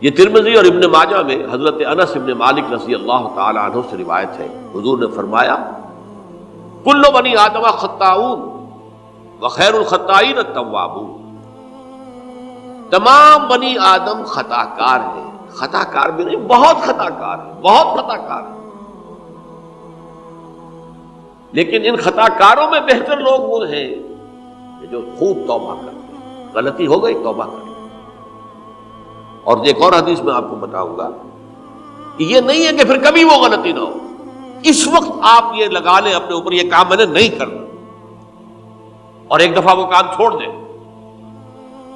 یہ ترمذی اور ابن ماجہ میں حضرت انس ابن مالک رضی اللہ تعالی عنہ سے روایت ہے، حضور نے فرمایا کل بنی آدم خطاؤون وخیر الخطائین التوابون، تمام بنی آدم خطا کار ہیں، خطا کار بھی نہیں، بہت خطا کار ہیں، بہت خطا کار ہیں، لیکن ان خطا کاروں میں بہتر لوگ وہ ہیں کہ جو خوب توبہ کرتے ہیں، غلطی ہو گئی توبہ کرتے ہیں۔ اور ایک اور حدیث میں آپ کو بتاؤں گا کہ یہ نہیں ہے کہ پھر کبھی وہ غلطی نہ ہو، اس وقت آپ یہ لگا لیں اپنے اوپر یہ کام میں نے نہیں کرنا، اور ایک دفعہ وہ کام چھوڑ دیں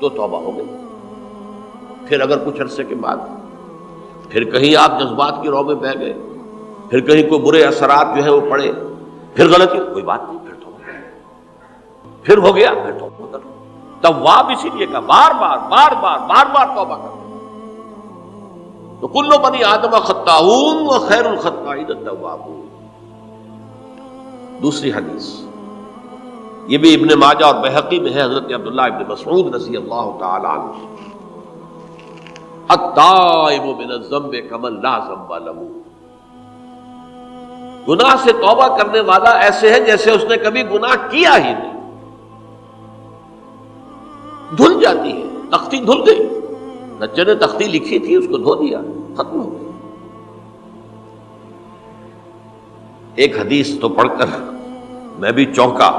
تو توبہ ہو گئی۔ پھر اگر کچھ عرصے کے بعد پھر کہیں آپ جذبات کی رو میں بہہ گئے، پھر کہیں کوئی برے اثرات جو ہے وہ پڑے، پھر غلطی، کوئی بات نہیں، پھر توبہ، پھر ہو گیا، پھر توبہ کرو۔ تواب اسی لیے کہا بار بار بار بار بار بار توبہ کرو۔ تو کل بنی آدم خطاؤون وخیر الخطائین التوابون۔ دوسری حدیث یہ بھی ابن ماجہ اور بہقی میں ہے، حضرت عبداللہ ابن مسعود رضی اللہ تعالی عنہ، التائب من الذنب کمن لا ذنب له، گناہ سے توبہ کرنے والا ایسے ہے جیسے اس نے کبھی گناہ کیا ہی نہیں۔ دھل جاتی ہے، تختی دھل گئی، بچے نے تختی لکھی تھی اس کو دھو دیا، ختم ہو گئی۔ ایک حدیث تو پڑھ کر میں بھی چونکا،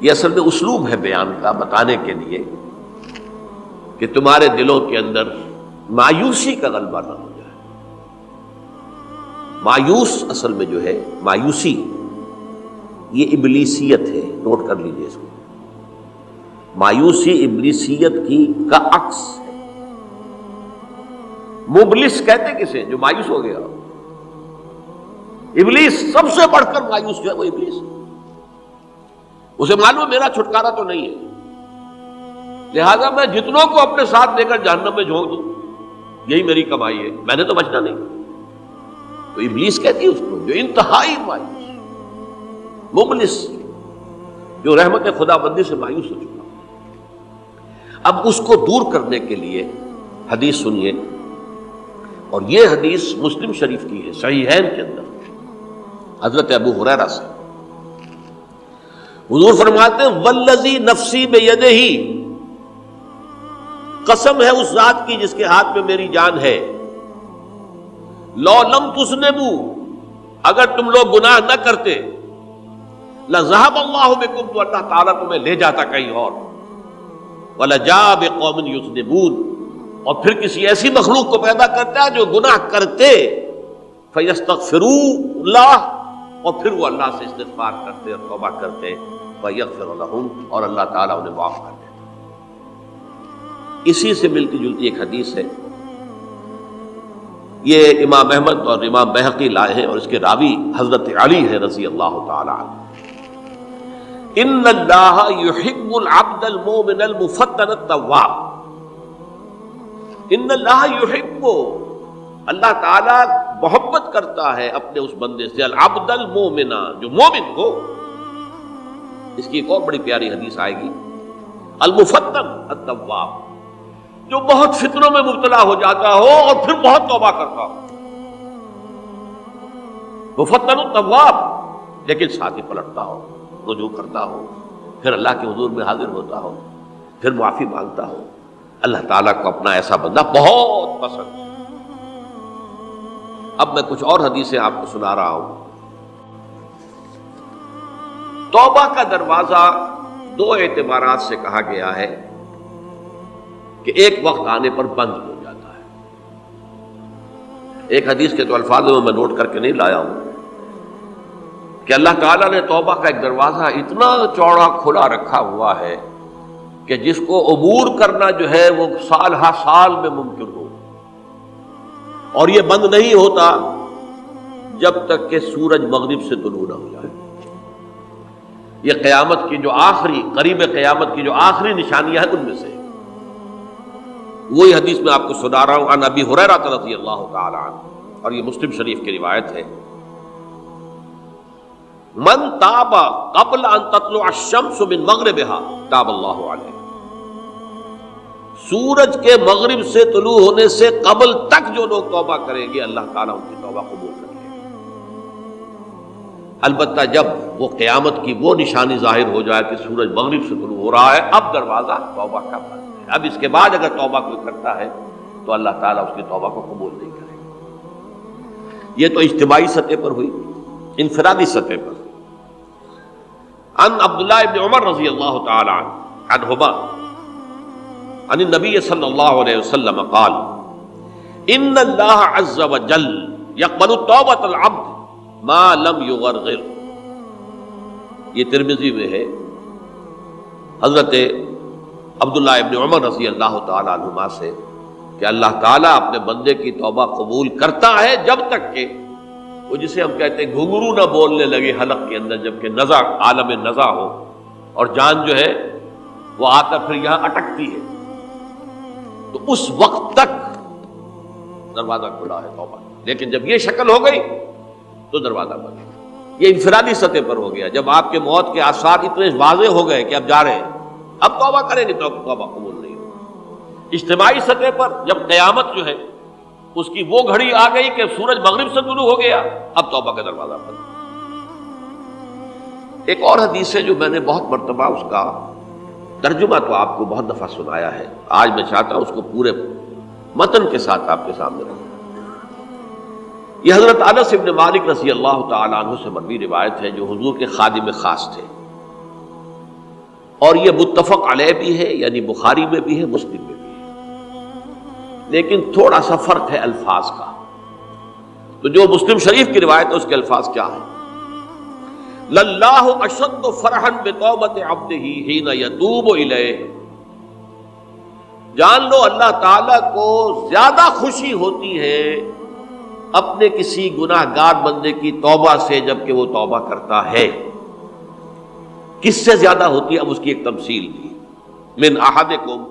یہ اصل میں اسلوب ہے بیان کا، بتانے کے لیے کہ تمہارے دلوں کے اندر مایوسی کا غلبہ نہ ہو جائے۔ مایوس اصل میں جو ہے مایوسی یہ ابلیسیت ہے، نوٹ کر لیجئے اس کو۔ مایوسی ابلیسیت کی کا عکس ہے۔ مبلس کہتے کسے؟ جو مایوس ہو گیا۔ ابلیس سب سے بڑھ کر مایوس جو ہے وہ ابلیس ہے، اسے معلوم میرا چھٹکارا تو نہیں ہے، لہذا میں جتنوں کو اپنے ساتھ لے کر جہنم میں جھونک دوں یہی میری کمائی ہے، میں نے تو بچنا نہیں۔ تو ابلیس کہتی ہے اس کو جو انتہائی مایوس، مبلس، جو رحمت خدا بندی سے مایوس ہو چکا۔ اب اس کو دور کرنے کے لیے حدیث سنیے، اور یہ حدیث مسلم شریف کی ہے، صحیحین کے اندر، حضرت ابو ہریرہ سے۔ حضور فرماتے ہیں والذی نفسی بیدہ، قسم ہے اس ذات کی جس کے ہاتھ میں میری جان ہے، لو لم تذنبوا، اگر تم لوگ گناہ نہ کرتے، لذهب اللہ بکم، تو اللہ تعالیٰ تمہیں لے جاتا کہیں اور، وَلَجَاءَ بِقَوْمٍ يُذْنِبُونَ، اور پھر کسی ایسی مخلوق کو پیدا کرتا ہے جو گناہ کرتے، فَيَسْتَغْفِرُوا اللَّهَ، اور پھر وہ اللہ سے استغفار کرتے اور توبہ کرتے، فَيَغْفِرُ لَهُمْ، اور اللہ تعالیٰ انہیں معاف کر دیتا۔ اسی سے ملتی جلتی ایک حدیث ہے، یہ امام احمد اور امام بہقی لائے ہیں، اور اس کے راوی حضرت علی ہے رضی اللہ تعالی عنہ۔ ان اللہ یحب العبد المؤمن المفتن التواب، ان اللہ یحب، اللہ تعالیٰ محبت کرتا ہے اپنے اس بندے سے، العبد المؤمن، جو مومن ہو۔ اس کی ایک اور بڑی پیاری حدیث آئے گی، المفتن التواب، جو بہت فتنوں میں مبتلا ہو جاتا ہو اور پھر بہت توبہ کرتا ہو، مفتن التواب، لیکن ساتھ ہی پلٹتا ہو، رجوع کرتا ہو، پھر اللہ کے حضور میں حاضر ہوتا ہو، پھر معافی مانگتا ہو۔ اللہ تعالیٰ کو اپنا ایسا بندہ بہت پسند ہے۔ اب میں کچھ اور حدیثیں آپ کو سنا رہا ہوں۔ توبہ کا دروازہ دو اعتبارات سے کہا گیا ہے کہ ایک وقت آنے پر بند ہو جاتا ہے۔ ایک حدیث کے تو الفاظ میں نوٹ کر کے نہیں لایا ہوں کہ اللہ تعالیٰ نے توبہ کا ایک دروازہ اتنا چوڑا کھلا رکھا ہوا ہے کہ جس کو عبور کرنا جو ہے وہ سال ہا سال میں ممکن ہو، اور یہ بند نہیں ہوتا جب تک کہ سورج مغرب سے طلوع نہ ہو جائے۔ یہ قیامت کی جو آخری، قریب قیامت کی جو آخری نشانیاں ہیں ان میں سے وہی حدیث میں آپ کو سنا رہا ہوں، عن ابی ہریرہ رضی اللہ تعالی عنہ، اور یہ مسلم شریف کی روایت ہے، من تاب قبل ان تطلع الشمس من مغربها تاب اللہ علیہ، سورج کے مغرب سے طلوع ہونے سے قبل تک جو لوگ توبہ کریں گے اللہ تعالیٰ ان کی توبہ قبول کریں گے. البتہ جب وہ قیامت کی وہ نشانی ظاہر ہو جائے کہ سورج مغرب سے طلوع ہو رہا ہے، اب دروازہ توبہ کا بند ہے. اب اس کے بعد اگر توبہ کوئی کرتا ہے تو اللہ تعالیٰ اس کی توبہ کو قبول نہیں کرے گا. یہ تو اجتماعی سطح پر ہوئی. انفرادی سطح پر عن عبداللہ ابن عمر رضی اللہ تعالی عنہما عن النبی صلی اللہ علیہ وسلم قال ان اللہ عز وجل یقبل توبۃ العبد ما لم یغرغر. یہ ترمذی میں ہے حضرت عبداللہ ابن عمر رضی اللہ تعالی عنہما سے کہ اللہ تعالیٰ اپنے بندے کی توبہ قبول کرتا ہے جب تک کہ وہ جسے ہم کہتے ہیں گھنگرو نہ بولنے لگے حلق کے اندر، جبکہ نزع عالم نزع ہو اور جان جو ہے وہ آ کر پھر یہاں اٹکتی ہے، تو اس وقت تک دروازہ کھلا ہے توبہ. لیکن جب یہ شکل ہو گئی تو دروازہ بند. یہ انفرادی سطح پر ہو گیا. جب آپ کے موت کے آثار اتنے واضح ہو گئے کہ اب جا رہے ہیں، اب توبہ کریں گے تو توبہ قبول نہیں ہوگی. اجتماعی سطح پر جب قیامت جو ہے اس کی وہ گھڑی آ گئی کہ سورج مغرب سے طلوع ہو گیا، اب توبہ کا دروازہ بند. ایک اور حدیث ہے جو میں نے بہت مرتبہ اس کا ترجمہ تو آپ کو بہت دفعہ سنایا ہے، آج میں چاہتا ہوں اس کو پورے متن کے ساتھ آپ کے سامنے رکھوں. یہ حضرت انس ابن مالک رضی اللہ تعالیٰ عنہ سے مروی روایت ہے جو حضور کے خادم خاص تھے، اور یہ متفق علیہ بھی ہے، یعنی بخاری میں بھی ہے، مسلم میں بھی ہے، لیکن تھوڑا سا فرق ہے الفاظ کا. تو جو مسلم شریف کی روایت ہے اس کے الفاظ کیا ہیں؟ للہ اشد فرحا بتوبۃ عبدہ حین یتوب الیہ. جان لو اللہ تعالیٰ کو زیادہ خوشی ہوتی ہے اپنے کسی گناہ گار بندے کی توبہ سے جبکہ وہ توبہ کرتا ہے. کس سے زیادہ ہوتی ہے؟ اب اس کی ایک تمثیل دی. من احدکم،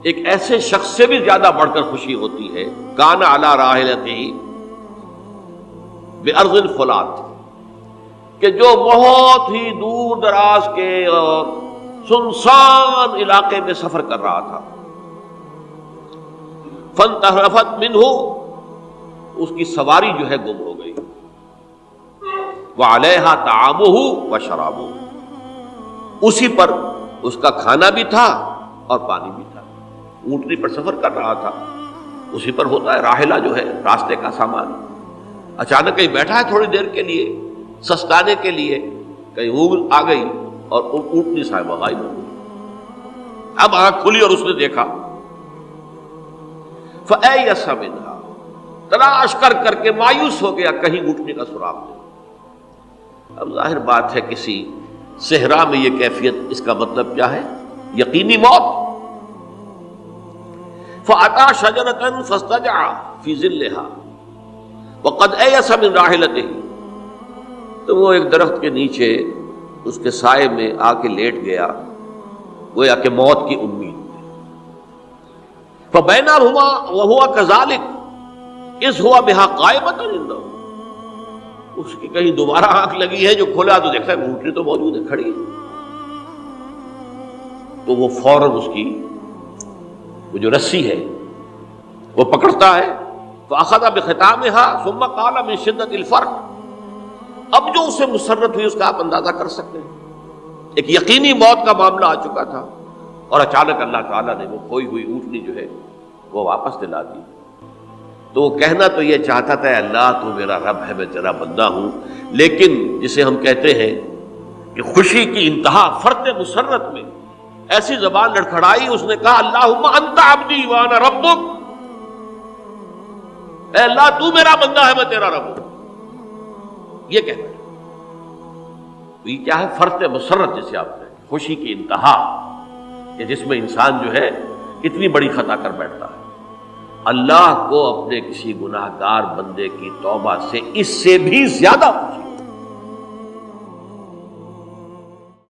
ایک ایسے شخص سے بھی زیادہ بڑھ کر خوشی ہوتی ہے کان علی راحلتہ بارض الفلات، کہ جو بہت ہی دور دراز کے اور سنسان علاقے میں سفر کر رہا تھا. فانتحرفت منہ، اس کی سواری جو ہے گم ہو گئی. وعلیہا طعامہ وشرابہ، اسی پر اس کا کھانا بھی تھا اور پانی بھی تھا. اونٹنی پر سفر کر رہا تھا، اسی پر ہوتا ہے راحلہ جو ہے راستے کا سامان. اچانک کہیں بیٹھا ہے تھوڑی دیر کے لیے سستانے کے لیے، کہیں اونگ آ گئی اور اونٹنی صاحبہ غائب ہو گئی. اب آنکھ کھلی اور اس نے دیکھا. فَأَيَّسَ مِنْهَا، تلاش کر کر کے مایوس ہو گیا، کہیں اونٹنی کا سراغ نہیں. اب ظاہر بات ہے کسی صحرا میں یہ کیفیت، اس کا مطلب کیا ہے؟ یقینی موت. فَأَتَى شَجَرَةً فَاسْتَجَعَ فِي ظِلِّهَا وَقَدْ أَيَسَ مِنْ رَاحِلَتِهِ. تو وہ ایک درخت کے نیچے اس کے سائے میں آ کے لیٹ گیا، گویا کہ موت کی امید. فَبَيْنَهُمَا وَهُوَ كَذَلِكَ إِذْ هُوَ بِهَا قَائِمَةٌ عِندَهُ. اس کی کہیں دوبارہ آنکھ لگی ہے، جو کھولا تو دیکھتا ہے اونٹنی تو موجود ہے، کھڑی ہے. تو وہ فوراً اس کی وہ جو رسی ہے وہ پکڑتا ہے. فَأَخَذَ بِخِتَامِهَا ثُمَّ قَالَ مِنْ شِدَّةِ الْفَرْقِ. اب جو اسے مسرت ہوئی اس کا آپ اندازہ کر سکتے ہیں. ایک یقینی موت کا معاملہ آ چکا تھا اور اچانک اللہ تعالیٰ نے وہ کھوئی ہوئی اونٹنی جو ہے وہ واپس دلا دی. تو وہ کہنا تو یہ چاہتا تھا اللہ تو میرا رب ہے، میں تیرا بندہ ہوں، لیکن جسے ہم کہتے ہیں کہ خوشی کی انتہا فرط مسرت میں ایسی زبان لڑکھڑائی، اس نے کہا اللہم انت عبدی وانا ربک. اے اللہ تو میرا بندہ ہے، میں تیرا رب ہوں. یہ کہنا ہے. تو یہ کیا ہے؟ فرط مسرت جسے آپ کہتے ہیں، خوشی کی انتہا، کہ جس میں انسان جو ہے اتنی بڑی خطا کر بیٹھتا ہے. اللہ کو اپنے کسی گناہ گار بندے کی توبہ سے اس سے بھی زیادہ خوشی